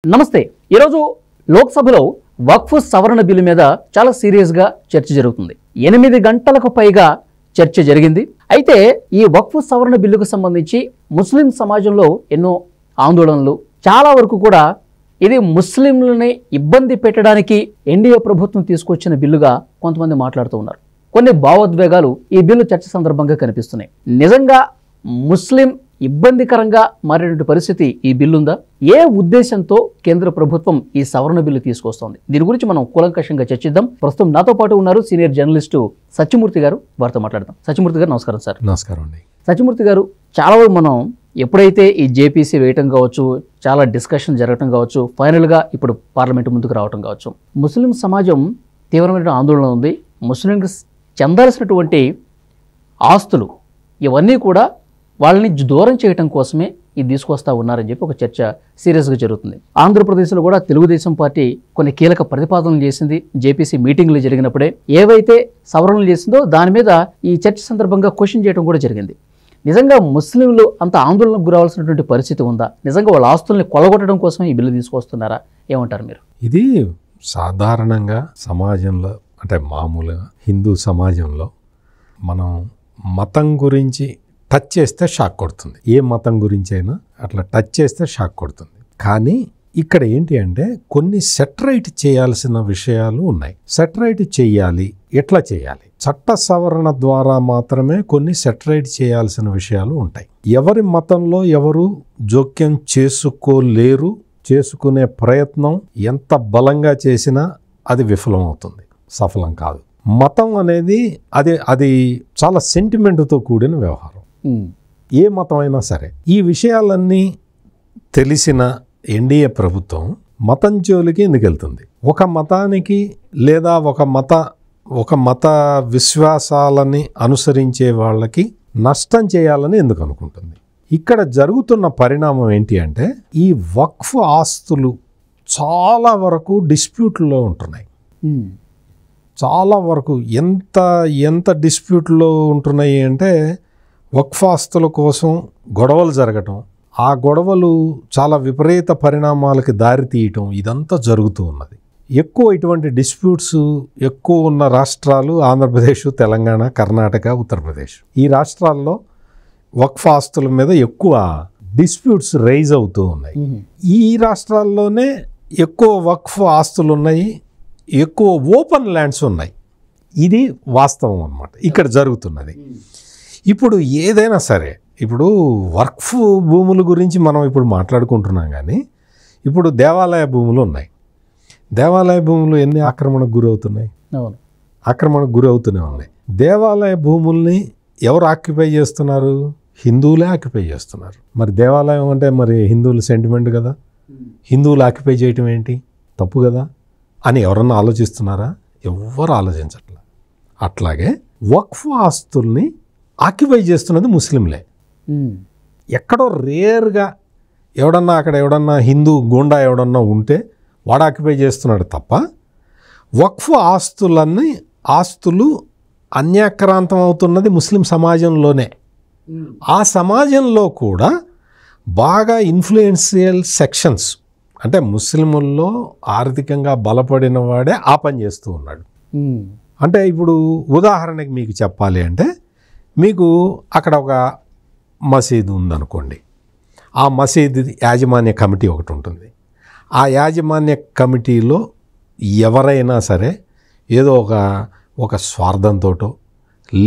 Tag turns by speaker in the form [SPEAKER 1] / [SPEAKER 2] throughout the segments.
[SPEAKER 1] నమస్తే. ఈరోజు లోక్సభలో వక్ఫ్ సవరణ బిల్లు మీద చాలా సీరియస్గా చర్చ జరుగుతుంది. 8 గంటలకు పైగా చర్చ జరిగింది. అయితే ఈ వక్ఫ్ సవరణ బిల్లుకు సంబంధించి ముస్లిం సమాజంలో ఎన్నో ఆందోళనలు, చాలా వరకు కూడా ఇది ముస్లింలని ఇబ్బంది పెట్టడానికి ఎన్డీఏ ప్రభుత్వం తీసుకొచ్చిన బిల్లుగా కొంతమంది మాట్లాడుతూ ఉన్నారు. కొన్ని భావోద్వేగాలు ఈ బిల్లు చర్చ సందర్భంగా కనిపిస్తున్నాయి. నిజంగా ముస్లిం ఇబ్బందికరంగా మారినటువంటి పరిస్థితి ఈ బిల్లుందా? ఏ ఉద్దేశంతో కేంద్ర ప్రభుత్వం ఈ సవరణ బిల్లు తీసుకొస్తోంది? దీని గురించి మనం కూలంకషంగా చర్చిద్దాం. ప్రస్తుతం నాతో పాటు ఉన్నారు సీనియర్ జర్నలిస్టు సత్యమూర్తి గారు. వారితో మాట్లాడదాం. సత్యమూర్తి గారు నమస్కారం సార్.
[SPEAKER 2] నమస్కారం అండి.
[SPEAKER 1] సత్యమూర్తి గారు, చాలా వరకు మనం ఎప్పుడైతే ఈ జేపీసీ వేయటం కావచ్చు, చాలా డిస్కషన్ జరగటం కావచ్చు, ఫైనల్గా ఇప్పుడు పార్లమెంటు ముందుకు రావటం కావచ్చు, ముస్లిం సమాజం తీవ్రమైన ఆందోళన ఉంది. ముస్లింకి చెందాల్సినటువంటి ఆస్తులు ఇవన్నీ కూడా వాళ్ళని దూరం చేయడం కోసమే ఇది తీసుకొస్తా ఉన్నారని చెప్పి ఒక చర్చ సీరియస్గా జరుగుతుంది. ఆంధ్రప్రదేశ్లో కూడా తెలుగుదేశం పార్టీ కొన్ని కీలక ప్రతిపాదనలు చేసింది. జేపీసీ మీటింగ్లు జరిగినప్పుడే ఏవైతే సవరణలు చేసిందో దాని మీద ఈ చర్చ సందర్భంగా క్వశ్చన్ చేయడం కూడా జరిగింది. నిజంగా ముస్లింలు అంత ఆందోళనకు గురవలసినటువంటి పరిస్థితి ఉందా? నిజంగా వాళ్ళ ఆస్తుల్ని కొలగొట్టడం కోసమే ఈ బిల్లు తీసుకొస్తున్నారా? ఏమంటారు మీరు?
[SPEAKER 2] ఇది సాధారణంగా సమాజంలో, అంటే మామూలుగా హిందూ సమాజంలో మనం మతం గురించి టచ్ చేస్తే షాక్ కొడుతుంది. ఏ మతం గురించి అయినా అట్లా టచ్ చేస్తే షాక్ కొడుతుంది. కానీ ఇక్కడ ఏంటి అంటే కొన్ని సెటరైట్ చేయాల్సిన విషయాలు ఉన్నాయి. సెటరైట్ చేయాలి. ఎట్లా చేయాలి? చట్ట సవరణ ద్వారా మాత్రమే కొన్ని సెటరైట్ చేయాల్సిన విషయాలు ఉంటాయి. ఎవరి మతంలో ఎవరు జోక్యం చేసుకోలేరు. చేసుకునే ప్రయత్నం ఎంత బలంగా చేసినా అది విఫలమవుతుంది, సఫలం కాదు. మతం అనేది అది చాలా సెంటిమెంట్తో కూడిన వ్యవహారం. ఏ మతం అయినా సరే. ఈ విషయాలన్నీ తెలిసిన ఎన్డీఏ ప్రభుత్వం మతం జోలికి ఎందుకు వెళ్తుంది? ఒక మతానికి లేదా ఒక మత విశ్వాసాలని అనుసరించే వాళ్ళకి నష్టం చేయాలని ఎందుకు అనుకుంటుంది? ఇక్కడ జరుగుతున్న పరిణామం ఏంటి అంటే ఈ వక్ఫ్ ఆస్తులు చాలా వరకు డిస్ప్యూట్లో ఉంటున్నాయి. చాలా వరకు ఎంత డిస్ప్యూట్లో ఉంటున్నాయి అంటే వక్ఫ్ ఆస్తుల కోసం గొడవలు జరగటం, ఆ గొడవలు చాలా విపరీత పరిణామాలకి దారితీయటం, ఇదంతా జరుగుతూ ఉన్నది. ఎక్కువ ఇటువంటి డిస్ప్యూట్స్ ఎక్కువ ఉన్న రాష్ట్రాలు ఆంధ్రప్రదేశ్, తెలంగాణ, కర్ణాటక, ఉత్తరప్రదేశ్. ఈ రాష్ట్రాల్లో వక్ఫ్ ఆస్తుల మీద ఎక్కువ డిస్ప్యూట్స్ రైజ్ అవుతూ ఉన్నాయి. ఈ రాష్ట్రాల్లోనే ఎక్కువ వక్ఫ్ ఆస్తులు ఉన్నాయి, ఎక్కువ ఓపెన్ ల్యాండ్స్ ఉన్నాయి. ఇది వాస్తవం అన్నమాట ఇక్కడ జరుగుతున్నది. ఇప్పుడు ఏదైనా సరే, ఇప్పుడు వక్ఫ్ భూముల గురించి మనం ఇప్పుడు మాట్లాడుకుంటున్నాం, కానీ ఇప్పుడు దేవాలయ భూములు ఉన్నాయి. దేవాలయ భూములు ఎన్ని ఆక్రమణకు గురవుతున్నాయి? ఆక్రమణకు గురవుతూనే ఉన్నాయి. దేవాలయ భూముల్ని ఎవరు ఆక్యుపై చేస్తున్నారు? హిందువులే ఆక్యుపై చేస్తున్నారు. మరి దేవాలయం అంటే మరి హిందువుల సెంటిమెంట్ కదా. హిందువులు ఆక్యుపై చేయటం ఏంటి? తప్పు కదా అని ఎవరన్నా ఆలోచిస్తున్నారా? ఎవ్వరు ఆలోచించట్లా. అట్లాగే వక్ఫ్ ఆస్తుల్ని ఆక్యుపై చేస్తున్నది ముస్లింలే. ఎక్కడో రేర్గా ఎవడన్నా హిందూ గుండా ఎవడన్నా ఉంటే వాడు ఆక్యుపై చేస్తున్నాడు తప్ప వక్ఫ్ ఆస్తులు అన్యాక్రాంతం అవుతున్నది ముస్లిం సమాజంలోనే. ఆ సమాజంలో కూడా బాగా ఇన్ఫ్లుయెన్షియల్ సెక్షన్స్, అంటే ముస్లిముల్లో ఆర్థికంగా బలపడిన వాడే ఆ పని చేస్తూ ఉన్నాడు. అంటే ఇప్పుడు ఉదాహరణకి మీకు చెప్పాలి అంటే, మీకు అక్కడ ఒక మసీదు ఉందనుకోండి. ఆ మసీదు యాజమాన్య కమిటీ ఒకటి ఉంటుంది. ఆ యాజమాన్య కమిటీలో ఎవరైనా సరే ఏదో ఒక స్వార్థంతో,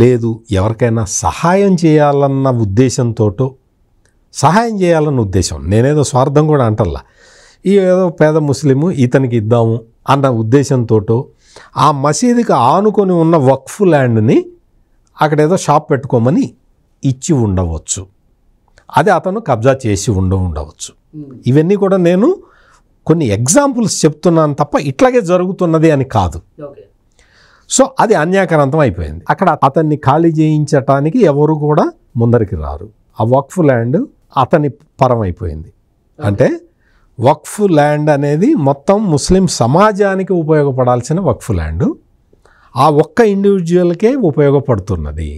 [SPEAKER 2] లేదు ఎవరికైనా సహాయం చేయాలన్న ఉద్దేశంతో, సహాయం చేయాలన్న ఉద్దేశం, నేనేదో స్వార్థం కూడా అంటల్లా, ఈ ఏదో పేద ముస్లిము ఇతనికి ఇద్దాము అన్న ఉద్దేశంతో ఆ మసీదుకి ఆనుకొని ఉన్న వక్ఫ్ ల్యాండ్ని అక్కడ ఏదో షాప్ పెట్టుకోమని ఇచ్చి ఉండవచ్చు. అది అతను కబ్జా చేసి ఉండవచ్చు. ఇవన్నీ కూడా నేను కొన్ని ఎగ్జాంపుల్స్ చెప్తున్నాను తప్ప ఇట్లాగే జరుగుతున్నది అని కాదు. సో అది అన్యాక్రాంతం అయిపోయింది. అక్కడ అతన్ని ఖాళీ చేయించటానికి ఎవరు కూడా ముందరికి రారు. ఆ వక్ఫ్ ల్యాండ్ అతని పరం అయిపోయింది. అంటే వక్ఫ్ ల్యాండ్ అనేది మొత్తం ముస్లిం సమాజానికి ఉపయోగపడాల్సిన వక్ఫ్ ల్యాండ్ ఆ ఒక్క ఇండివిజువల్కే ఉపయోగపడుతున్నది.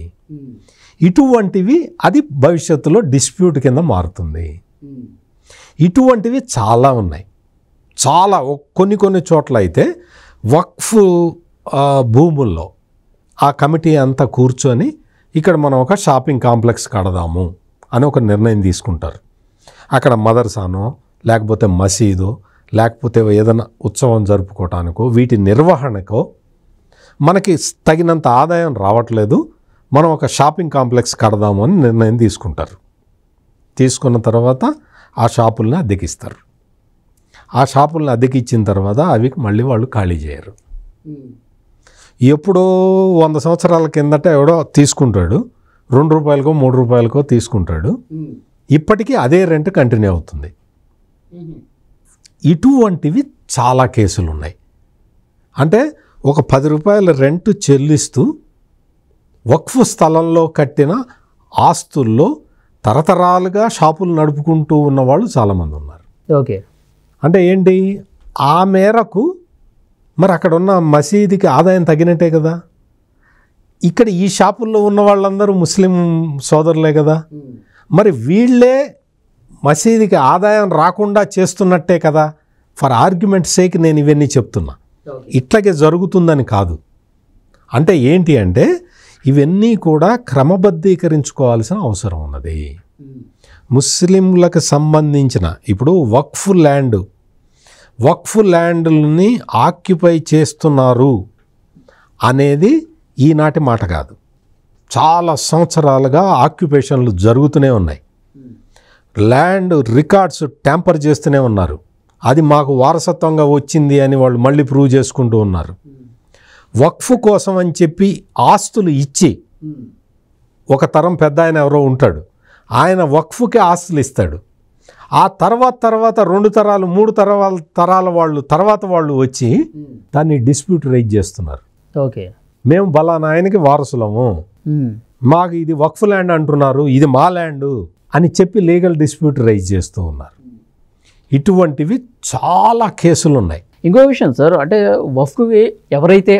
[SPEAKER 2] ఇటువంటివి అది భవిష్యత్తులో డిస్ప్యూట్ కింద మారుతుంది. ఇటువంటివి చాలా ఉన్నాయి. చాలా కొన్ని చోట్ల అయితే వక్ఫ్ భూముల్లో ఆ కమిటీ అంతా కూర్చొని ఇక్కడ మనం ఒక షాపింగ్ కాంప్లెక్స్ కడదాము అని ఒక నిర్ణయం తీసుకుంటారు. అక్కడ మదర్సానో లేకపోతే మసీదో లేకపోతే ఏదైనా ఉత్సవం జరుపుకోవటానికో వీటి నిర్వహణకో మనకి తగినంత ఆదాయం రావట్లేదు, మనం ఒక షాపింగ్ కాంప్లెక్స్ కడదాము అని నిర్ణయం తీసుకుంటారు. తీసుకున్న తర్వాత ఆ షాపుల్ని అద్దెకిస్తారు. ఆ షాపుల్ని అద్దెకిచ్చిన తర్వాత అవి మళ్ళీ వాళ్ళు ఖాళీ చేయరు. ఎప్పుడో 100 సంవత్సరాల కిందట ఎవడో తీసుకుంటాడు, 2 రూపాయలకో 3 రూపాయలకో తీసుకుంటాడు. ఇప్పటికీ అదే రెంట్ కంటిన్యూ అవుతుంది. ఇటువంటివి చాలా కేసులు ఉన్నాయి. అంటే ఒక 10 రూపాయల రెంట్ చెల్లిస్తూ వక్ఫ్ స్థలంలో కట్టిన ఆస్తుల్లో తరతరాలుగా షాపులు నడుపుకుంటూ ఉన్నవాళ్ళు చాలామంది ఉన్నారు.
[SPEAKER 1] ఓకే,
[SPEAKER 2] అంటే ఏంటి, ఆ మేరకు మరి అక్కడ ఉన్న మసీదుకి ఆదాయం తగ్గినట్టే కదా. ఇక్కడ ఈ షాపుల్లో ఉన్న వాళ్ళందరూ ముస్లిం సోదరులే కదా, మరి వీళ్ళే మసీదుకి ఆదాయం రాకుండా చేస్తున్నట్టే కదా. ఫర్ ఆర్గ్యుమెంట్ సేక్ నేను ఇవన్నీ చెప్తున్నా. ఇట్లాగే జరుగుతుందని కాదు. అంటే ఏంటి అంటే ఇవన్నీ కూడా క్రమబద్ధీకరించుకోవాల్సిన అవసరం ఉన్నది. ముస్లింలకు సంబంధించిన ఇప్పుడు వక్ఫ్ ల్యాండ్ని ఆక్యుపై చేస్తున్నారు అనేది ఈనాటి మాట కాదు. చాలా సంవత్సరాలుగా ఆక్యుపేషన్లు జరుగుతూనే ఉన్నాయి. ల్యాండ్ రికార్డ్స్ ట్యాంపర్ చేస్తూనే ఉన్నారు. అది మాకు వారసత్వంగా వచ్చింది అని వాళ్ళు మళ్ళీ ప్రూవ్ చేసుకుంటూ ఉన్నారు. వక్ఫ్ కోసం అని చెప్పి ఆస్తులు ఇచ్చి, ఒక తరం పెద్ద ఆయన ఎవరో ఉంటాడు, ఆయన వక్ఫ్కి ఆస్తులు ఇస్తాడు. ఆ తర్వాత 2 తరాలు 3 తరాల వాళ్ళు తర్వాత వాళ్ళు వచ్చి దాన్ని డిస్ప్యూట్ రైజ్ చేస్తున్నారు.
[SPEAKER 1] ఓకే,
[SPEAKER 2] మేము బలానా ఆయనకి వారసులము, మాకు ఇది వక్ఫ్ ల్యాండ్ అంటున్నారు, ఇది మా ల్యాండ్ అని చెప్పి లీగల్ డిస్ప్యూట్ రైజ్ చేస్తూ ఉన్నారు. ఇటువంటివి చాలా కేసులు ఉన్నాయి.
[SPEAKER 1] ఇంకో విషయం సార్, అంటే వక్ఫ్కి ఎవరైతే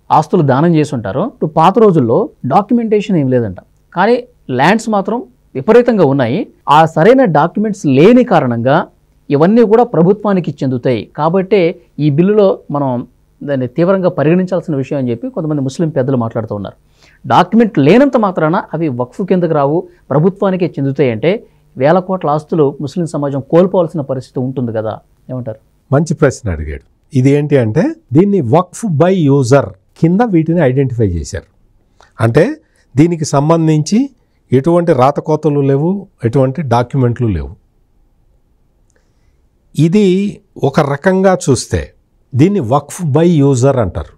[SPEAKER 1] ఆస్తులు దానం చేసి ఉంటారో ఇప్పుడు పాత రోజుల్లో డాక్యుమెంటేషన్ ఏం లేదంట, కానీ ల్యాండ్స్ మాత్రం విపరీతంగా ఉన్నాయి. ఆ సరైన డాక్యుమెంట్స్ లేని కారణంగా ఇవన్నీ కూడా ప్రభుత్వానికి చెందుతాయి. కాబట్టే ఈ బిల్లులో మనం దాన్ని తీవ్రంగా పరిగణించాల్సిన విషయం అని చెప్పి కొంతమంది ముస్లిం పెద్దలు మాట్లాడుతూ ఉన్నారు. డాక్యుమెంట్ లేనంత మాత్రాన అవి వక్ఫ్ కిందకు రావు, ప్రభుత్వానికే చెందుతాయి అంటే వేల కోట్ల ఆస్తులు ముస్లిం సమాజం కోల్పోవాల్సిన పరిస్థితి ఉంటుంది కదా, ఏమంటారు?
[SPEAKER 2] మంచి ప్రశ్న అడిగాడు. ఇది ఏంటి అంటే దీన్ని వక్ఫ్ బై యూజర్ కింద వీటిని ఐడెంటిఫై చేశారు. అంటే దీనికి సంబంధించి ఎటువంటి రాతకోతలు లేవు, ఎటువంటి డాక్యుమెంట్లు లేవు. ఇది ఒక రకంగా చూస్తే దీన్ని వక్ఫ్ బై యూజర్ అంటారు.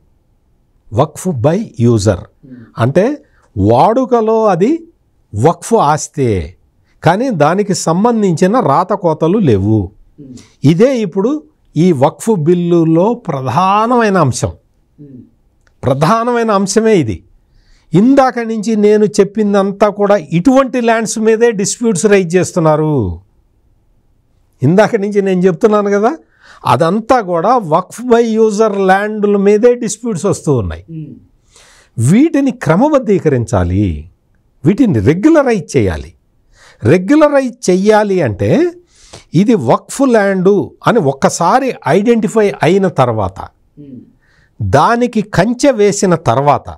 [SPEAKER 2] వక్ఫ్ బై యూజర్ అంటే వాడుకలో అది వక్ఫ్ ఆస్తే, కానీ దానికి సంబంధించిన రాతకోతలు లేవు. ఇదే ఇప్పుడు ఈ వక్ఫ్ బిల్లులో ప్రధానమైన అంశమే ఇది. ఇందాక నుంచి నేను చెప్పిందంతా కూడా ఇటువంటి ల్యాండ్స్ మీదే డిస్ప్యూట్స్ రైజ్ చేస్తున్నారు. ఇందాక నుంచి నేను చెప్తున్నాను కదా, అదంతా కూడా వక్ఫ్ బై యూజర్ ల్యాండ్ల మీదే డిస్ప్యూట్స్ వస్తూ ఉన్నాయి. వీటిని క్రమబద్ధీకరించాలి, వీటిని రెగ్యులరైజ్ చేయాలి అంటే ఇది వక్ఫ్ ల్యాండు అని ఒక్కసారి ఐడెంటిఫై అయిన తర్వాత, దానికి కంచె వేసిన తర్వాత,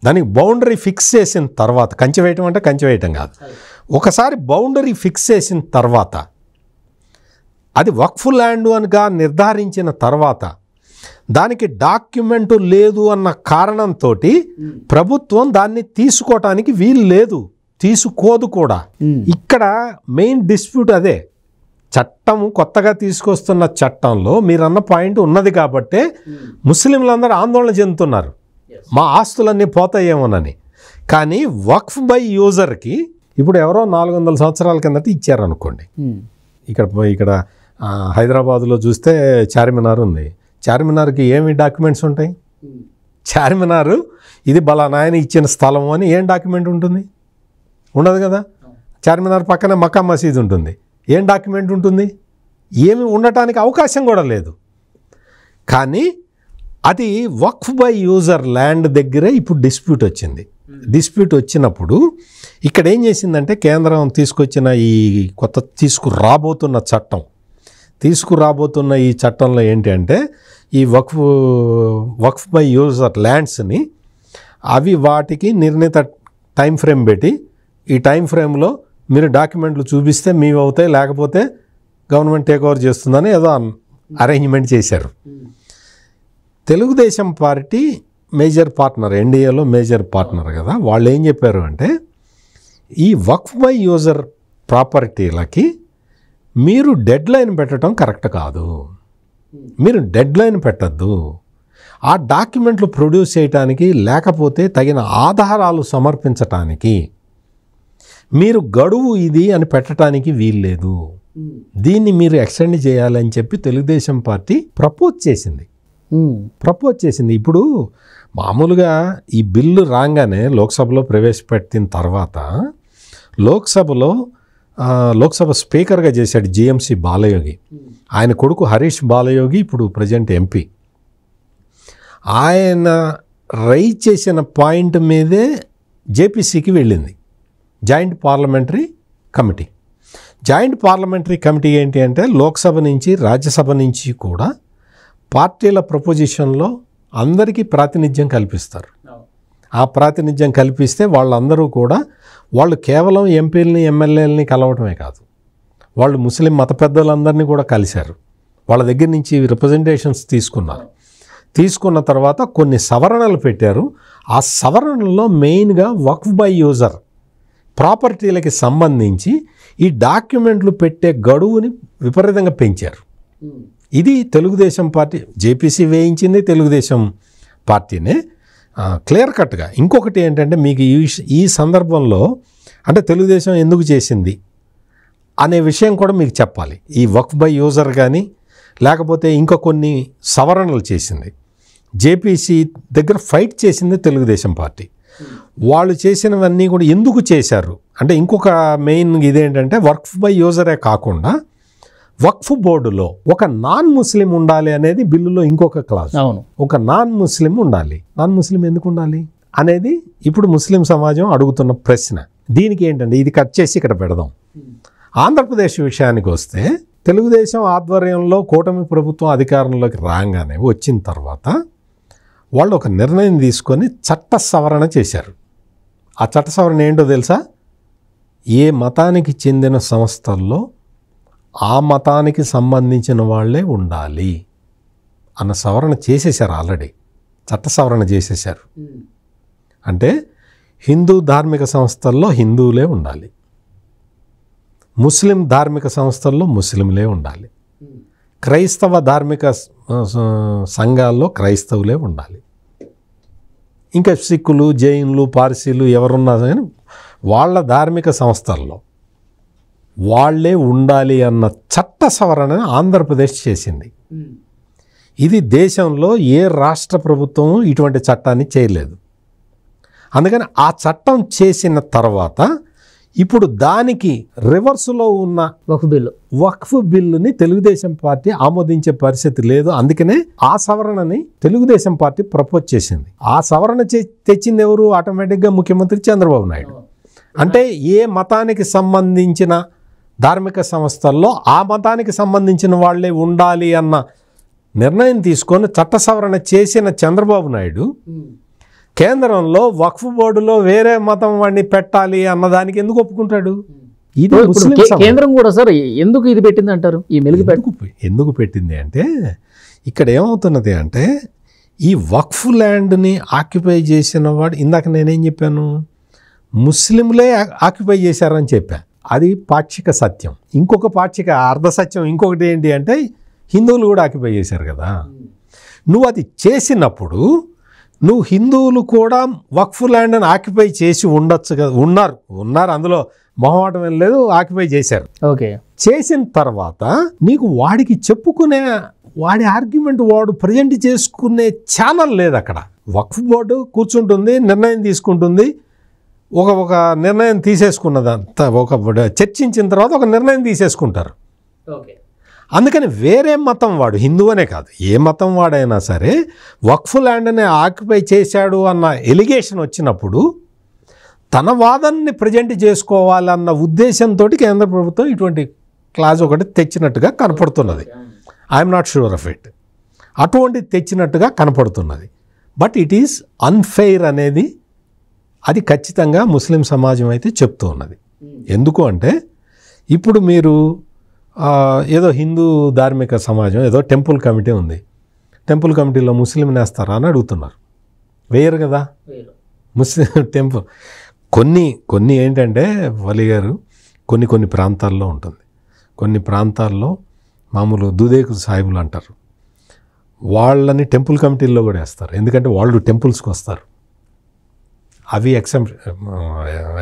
[SPEAKER 2] దానికి బౌండరీ ఫిక్స్ చేసిన తర్వాత, కంచె వేయటం అంటే కంచె వేయటం కాదు, ఒకసారి బౌండరీ ఫిక్స్ చేసిన తర్వాత, అది వక్ఫ్ ల్యాండ్ అనిగా నిర్ధారించిన తర్వాత, దానికి డాక్యుమెంటు లేదు అన్న కారణంతో ప్రభుత్వం దాన్ని తీసుకోవటానికి వీలు లేదు, తీసుకోదు కూడా. ఇక్కడ మెయిన్ డిస్ప్యూట్ అదే. చట్టము కొత్తగా తీసుకొస్తున్న చట్టంలో మీరన్న పాయింట్ ఉన్నది కాబట్టే ముస్లింలందరూ ఆందోళన చెందుతున్నారు, మా ఆస్తులన్నీ పోతాయేమోనని. కానీ వక్ఫ్ బై యూజర్కి ఇప్పుడు ఎవరో 400 సంవత్సరాల కిందట ఇచ్చారనుకోండి. ఇక్కడ హైదరాబాదులో చూస్తే చార్మినార్ ఉంది. చార్మినార్కి ఏమి డాక్యుమెంట్స్ ఉంటాయి? చార్మినార్ ఇది బలానాయన ఇచ్చిన స్థలం అని ఏం డాక్యుమెంట్ ఉంటుంది? ఉండదు కదా. చార్మినార్ పక్కనే మక్కా మసీద్ ఉంటుంది, ఏం డాక్యుమెంట్ ఉంటుంది? ఏమి ఉండటానికి అవకాశం కూడా లేదు. కానీ అది వక్ఫ్ బై యూజర్ ల్యాండ్ దగ్గరే ఇప్పుడు డిస్ప్యూట్ వచ్చింది. డిస్ప్యూట్ వచ్చినప్పుడు ఇక్కడ ఏం చేసిందంటే కేంద్రం తీసుకొచ్చిన ఈ కొత్త రాబోతున్న చట్టం తీసుకురాబోతున్న ఈ చట్టంలో ఏంటి అంటే ఈ వక్ఫ్ బై యూజర్ ల్యాండ్స్ని అవి వాటికి నిర్ణీత టైం ఫ్రేమ్ పెట్టి ఈ టైం ఫ్రేమ్లో మీరు డాక్యుమెంట్లు చూపిస్తే మీవి అవుతాయి, లేకపోతే గవర్నమెంట్ టేక్ ఓవర్ చేస్తుందని ఏదో అరేంజ్మెంట్ చేశారు. తెలుగుదేశం పార్టీ మేజర్ పార్ట్నర్, ఎన్డీఏలో మేజర్ పార్ట్నర్ కదా, వాళ్ళు ఏం చెప్పారు అంటే ఈ వక్ఫ్ బై యూజర్ ప్రాపర్టీలకి మీరు డెడ్ లైన్ పెట్టడం కరెక్ట్ కాదు, మీరు డెడ్ లైన్ పెట్టద్దు, ఆ డాక్యుమెంట్లు ప్రొడ్యూస్ చేయడానికి లేకపోతే తగిన ఆధారాలు సమర్పించటానికి మీరు గడువు ఇది అని పెట్టడానికి వీల్లేదు, దీన్ని మీరు ఎక్స్టెండ్ చేయాలని చెప్పి తెలుగుదేశం పార్టీ ప్రపోజ్ చేసింది. ఇప్పుడు మామూలుగా ఈ బిల్లు రాగానే లోక్సభలో ప్రవేశపెట్టిన తర్వాత లోక్సభ స్పీకర్గా చేశాడు జిఎంసి బాలయోగి. ఆయన కొడుకు హరీష్ బాలయోగి ఇప్పుడు ప్రజెంట్ ఎంపీ. ఆయన రైజ్ చేసిన పాయింట్ మీదే జేపీసీకి వెళ్ళింది joint parliamentary committee. Joint parliamentary committee ఏంటి అంటే లోక్సభ నుంచి రాజ్యసభ నుంచి కూడా పార్టీల ప్రపోజిషన్లో అందరికీ ప్రాతినిధ్యం కల్పిస్తారు. ఆ ప్రాతినిధ్యం కల్పిస్తే వాళ్ళందరూ కూడా వాళ్ళు కేవలం ఎంపీలని ఎమ్మెల్యేలని కలవటమే కాదు, వాళ్ళు ముస్లిం మత పెద్దలందరినీ కూడా కలిశారు. వాళ్ళ దగ్గర నుంచి రిప్రజెంటేషన్స్ తీసుకున్నారు. తీసుకున్న తర్వాత కొన్ని సవరణలు పెట్టారు. ఆ సవరణల్లో మెయిన్గా వక్ఫ్ బై యూజర్ ప్రాపర్టీలకి సంబంధించి ఈ డాక్యుమెంట్లు పెట్టే గడువుని విపరీతంగా పెంచారు. ఇది తెలుగుదేశం పార్టీ, జేపీసీ వేయించింది తెలుగుదేశం పార్టీనే క్లియర్ కట్గా. ఇంకొకటి ఏంటంటే మీకు ఈ సందర్భంలో అంటే తెలుగుదేశం ఎందుకు చేసింది అనే విషయం కూడా మీకు చెప్పాలి. ఈ వక్ఫ్ బై యూజర్ కానీ లేకపోతే ఇంకా కొన్ని సవరణలు చేసింది జేపీసీ దగ్గర, ఫైట్ చేసింది తెలుగుదేశం పార్టీ. వాళ్ళు చేసినవన్నీ కూడా ఎందుకు చేశారు అంటే ఇంకొక మెయిన్ ఇదేంటంటే వక్ఫ్ బై యూజరే కాకుండా వక్ఫ్ బోర్డులో ఒక నాన్ ముస్లిం ఉండాలి అనేది బిల్లులో ఇంకొక క్లాజ్. ఒక నాన్ ముస్లిం ఉండాలి. నాన్ ముస్లిం ఎందుకు ఉండాలి అనేది ఇప్పుడు ముస్లిం సమాజం అడుగుతున్న ప్రశ్న. దీనికి ఏంటంటే ఇది కట్ చేసి ఇక్కడ పెడదాం. ఆంధ్రప్రదేశ్ విషయానికి వస్తే తెలుగుదేశం ఆధ్వర్యంలో కూటమి ప్రభుత్వం అధికారంలోకి రాగానే వచ్చిన తర్వాత వాళ్ళు ఒక నిర్ణయం తీసుకొని చట్ట సవరణ చేశారు. ఆ చట్ట సవరణ ఏంటో తెలుసా? ఏ మతానికి చెందిన సంస్థల్లో ఆ మతానికి సంబంధించిన వాళ్ళే ఉండాలి అన్న సవరణ చేసేశారు. ఆల్రెడీ చట్ట సవరణ చేసేశారు. అంటే హిందూ ధార్మిక సంస్థల్లో హిందువులే ఉండాలి, ముస్లిం ధార్మిక సంస్థల్లో ముస్లింలే ఉండాలి, క్రైస్తవ ధార్మిక సంఘాల్లో క్రైస్తవులే ఉండాలి, ఇంకా సిక్కులు జైన్లు పార్సీలు ఎవరున్నా కానీ వాళ్ళ ధార్మిక సంస్థల్లో వాళ్ళే ఉండాలి అన్న చట్ట సవరణ ఆంధ్రప్రదేశ్ చేసింది. ఇది దేశంలో ఏ రాష్ట్ర ప్రభుత్వం ఇటువంటి చట్టాన్ని చేయలేదు. అందుకని ఆ చట్టం చేసిన తర్వాత ఇప్పుడు దానికి రివర్స్లో ఉన్న వక్ఫ్ బిల్లుని తెలుగుదేశం పార్టీ ఆమోదించే పరిస్థితి లేదు. అందుకనే ఆ సవరణని తెలుగుదేశం పార్టీ ప్రపోజ్ చేసింది. ఆ సవరణ తెచ్చింది ఎవరు? ఆటోమేటిక్గా ముఖ్యమంత్రి చంద్రబాబు నాయుడు. అంటే ఏ మతానికి సంబంధించిన ధార్మిక సంస్థల్లో ఆ మతానికి సంబంధించిన వాళ్ళే ఉండాలి అన్న నిర్ణయం తీసుకొని చట్ట సవరణ చేసిన చంద్రబాబు నాయుడు కేంద్రంలో వక్ఫ్ బోర్డులో వేరే మతం వాడిని పెట్టాలి అన్నదానికి ఎందుకు ఒప్పుకుంటాడు? ఇది
[SPEAKER 1] కేంద్రం కూడా సార్ ఎందుకు ఇది పెట్టింది అంటారు? ఈ మెలుగు
[SPEAKER 2] ఎందుకు పెట్టింది అంటే ఇక్కడ ఏమవుతున్నది అంటే ఈ వక్ఫ్ ల్యాండ్ని ఆక్యుపై చేసిన వాడు, ఇందాక నేనేం చెప్పాను, ముస్లింలే ఆక్యుపై చేశారని చెప్పా. అది పాక్షిక సత్యం. ఇంకొక పాక్షిక అర్ధ సత్యం ఇంకొకటి ఏంటి అంటే హిందువులు కూడా ఆక్యుపై చేశారు కదా. నువ్వు అది చేసినప్పుడు నువ్వు హిందువులు కూడా వక్ఫ్ ల్యాండ్ని ఆక్యుపై చేసి ఉండొచ్చు కదా. ఉన్నారు అందులో మొహమాటం ఏం లేదు, ఆక్యుపై చేశారు.
[SPEAKER 1] ఓకే,
[SPEAKER 2] చేసిన తర్వాత నీకు వాడికి చెప్పుకునే వాడి ఆర్గ్యుమెంట్ వాడు ప్రజెంట్ చేసుకునే ఛానల్ లేదు అక్కడ. వక్ఫ్ బోర్డు కూర్చుంటుంది, నిర్ణయం తీసుకుంటుంది, ఒక నిర్ణయం తీసేసుకున్నదంతా ఒక చర్చించిన తర్వాత ఒక నిర్ణయం తీసేసుకుంటారు. అందుకని వేరే మతం వాడు, హిందూ అనే కాదు ఏ మతం వాడైనా సరే వక్ఫ్ ల్యాండ్ని ఆక్యుపై చేశాడు అన్న ఎలిగేషన్ వచ్చినప్పుడు తన వాదనని ప్రజెంట్ చేసుకోవాలన్న ఉద్దేశంతో కేంద్ర ప్రభుత్వం ఇటువంటి క్లాజ్ ఒకటి తెచ్చినట్టుగా కనపడుతున్నది. I'm not sure of it. అటువంటి తెచ్చినట్టుగా కనపడుతున్నది. బట్ ఇట్ ఈస్ అన్ఫెయిర్ అనేది అది ఖచ్చితంగా ముస్లిం సమాజం అయితే చెప్తూ ఉన్నది. ఎందుకు అంటే ఇప్పుడు మీరు ఏదో హిందూ ధార్మిక సమాజం ఏదో టెంపుల్ కమిటీ ఉంది, టెంపుల్ కమిటీలో ముస్లింని వేస్తారా అని అడుగుతున్నారు. వేయరు కదా ముస్లిం టెంపుల్. కొన్ని ఏంటంటే వలి గారు కొన్ని ప్రాంతాల్లో ఉంటుంది. కొన్ని ప్రాంతాల్లో మామూలు దుదేకు సాహిబులు అంటారు, వాళ్ళని టెంపుల్ కమిటీల్లో కూడా వేస్తారు. ఎందుకంటే వాళ్ళు టెంపుల్స్కి వస్తారు. అవి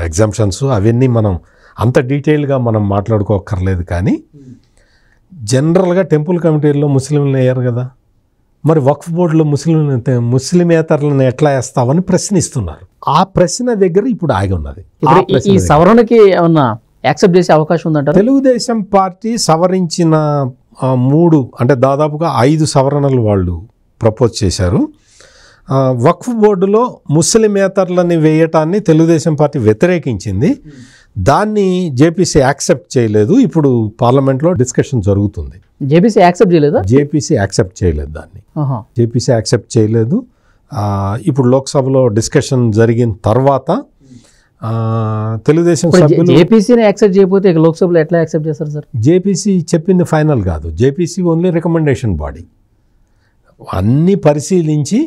[SPEAKER 2] ఎగ్జామ్షన్స్ అవన్నీ మనం అంత డీటెయిల్గా మనం మాట్లాడుకోక్కర్లేదు. కానీ జనరల్గా టెంపుల్ కమిటీల్లో ముస్లింలను వేయరు కదా. మరి వక్ఫ్ బోర్డులో ముస్లిమేతరులను ఎట్లా వేస్తావని ప్రశ్నిస్తున్నారు. ఆ ప్రశ్న దగ్గర ఇప్పుడు ఆగి ఉన్నది.
[SPEAKER 1] ఈ సవరణకి ఏమన్నా యాక్సెప్ట్ చేసే అవకాశం ఉందంటారు?
[SPEAKER 2] తెలుగుదేశం పార్టీ సవరించిన 3 అంటే దాదాపుగా 5 సవరణలు వాళ్ళు ప్రపోజ్ చేశారు. వక్ఫ్ బోర్డులో ముస్లిమేతరులని వేయటాన్ని తెలుగుదేశం పార్టీ వ్యతిరేకించింది. దాన్ని జేపీసీ యాక్సెప్ట్ చేయలేదు. ఇప్పుడు పార్లమెంట్లో డిస్కషన్ జరుగుతుంది.
[SPEAKER 1] జేపీసీ యాక్సెప్ట్ చేయలేదా?
[SPEAKER 2] జేపీసీ యాక్సెప్ట్ చేయలేదు దాన్ని. జేపీసీ యాక్సెప్ట్ చేయలేదు. ఇప్పుడు లోక్సభలో డిస్కషన్ జరిగిన తర్వాత తెలుగుదేశం సభ్యులు
[SPEAKER 1] జేపీసీని యాక్సెప్ట్ చేయకపోతే లోక్సభలో ఎట్లా యాక్సెప్ట్ చేస్తారు సార్?
[SPEAKER 2] జేపీసీ చెప్పింది ఫైనల్ కాదు. JPC only recommendation body. అన్ని పరిశీలించి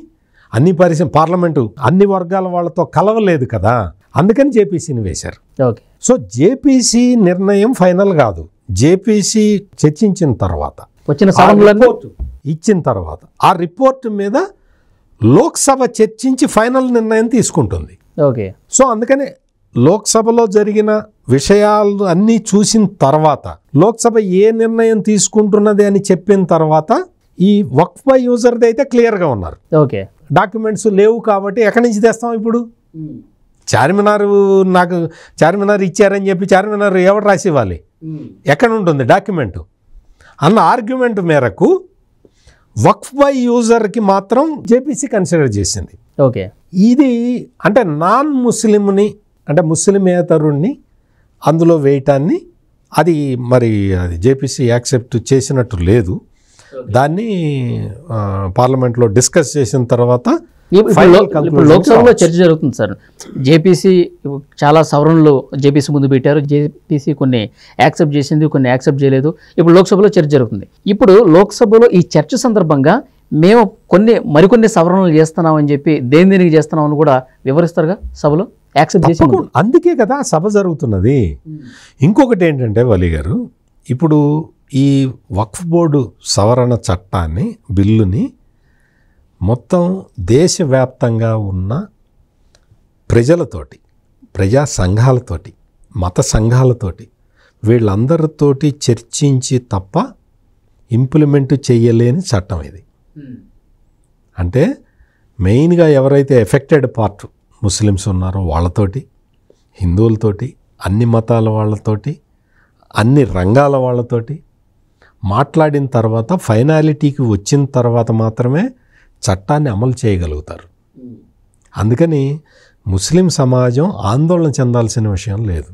[SPEAKER 2] పార్లమెంటు అన్ని వర్గాల వాళ్ళతో కలవలేదు కదా, అందుకని జేపీసీని వేశారు.
[SPEAKER 1] ఓకే.
[SPEAKER 2] సో జేపీసీ నిర్ణయం ఫైనల్ కాదు. జేపీసీ చర్చించిన తర్వాత
[SPEAKER 1] వచ్చిన సవరణలు
[SPEAKER 2] ఇచ్చిన తర్వాత ఆ రిపోర్ట్ మీద లోక్సభ చర్చించి ఫైనల్ నిర్ణయం తీసుకుంటుంది.
[SPEAKER 1] ఓకే.
[SPEAKER 2] సో అందుకని లోక్సభలో జరిగిన విషయాలు అన్నీ చూసిన తర్వాత లోక్సభ ఏ నిర్ణయం తీసుకుంటున్నది అని చెప్పిన తర్వాత ఈ వక్ఫ్ బై యూజర్ది అయితే క్లియర్గా ఉన్నారు.
[SPEAKER 1] ఓకే.
[SPEAKER 2] డాక్యుమెంట్స్ లేవు కాబట్టి ఎక్కడి నుంచి తెస్తాం ఇప్పుడు? నాకు చార్మినార్ ఇచ్చారని చెప్పి చార్మినార్ ఎవరు రాసి ఇవ్వాలి? ఎక్కడ ఉంటుంది డాక్యుమెంటు అన్న ఆర్గ్యుమెంట్ మేరకు వక్ఫ్ బై యూజర్కి మాత్రం జేపీసీ కన్సిడర్ చేసింది.
[SPEAKER 1] ఓకే.
[SPEAKER 2] ఇది అంటే నాన్ ముస్లింని అంటే ముస్లిమేతరుణ్ణి అందులో వేయటాన్ని అది జేపీసీ యాక్సెప్ట్ చేసినట్టు లేదు. దాన్ని పార్లమెంట్లో డిస్కస్ చేసిన తర్వాత
[SPEAKER 1] లోక్సభలో చర్చ జరుగుతుంది సార్. జేపీసీ చాలా సవరణలు జేపీసీ ముందు పెట్టారు. జేపీసీ కొన్ని యాక్సెప్ట్ చేసింది, కొన్ని యాక్సెప్ట్ చేయలేదు. ఇప్పుడు లోక్సభలో చర్చ జరుగుతుంది. ఇప్పుడు లోక్సభలో ఈ చర్చ సందర్భంగా మేము మరికొన్ని సవరణలు చేస్తున్నామని చెప్పి దేనికి చేస్తున్నామని కూడా వివరిస్తారుగా సభలో యాక్సెప్ట్ చేసి.
[SPEAKER 2] అందుకే కదా సభ జరుగుతున్నది. ఇంకొకటి ఏంటంటే వలి గారు, ఇప్పుడు ఈ వక్ఫ్ బోర్డు సవరణ చట్టాన్ని బిల్లుని మొత్తం దేశవ్యాప్తంగా ఉన్న ప్రజలతోటి, ప్రజా సంఘాలతోటి, మత సంఘాలతోటి వీళ్ళందరితోటి చర్చించి తప్ప ఇంప్లిమెంట్ చేయలేని చట్టం ఇది. అంటే మెయిన్గా ఎవరైతే ఎఫెక్టెడ్ పార్ట్ ముస్లిమ్స్ ఉన్నారో వాళ్ళతోటి, హిందువులతోటి, అన్ని మతాల వాళ్ళతోటి, అన్ని రంగాల వాళ్ళతోటి మాట్లాడిన తర్వాత ఫైనాలిటీకి వచ్చిన తర్వాత మాత్రమే చట్టాన్ని అమలు చేయగలుగుతారు. అందుకని ముస్లిం సమాజం ఆందోళన చెందాల్సిన విషయం లేదు.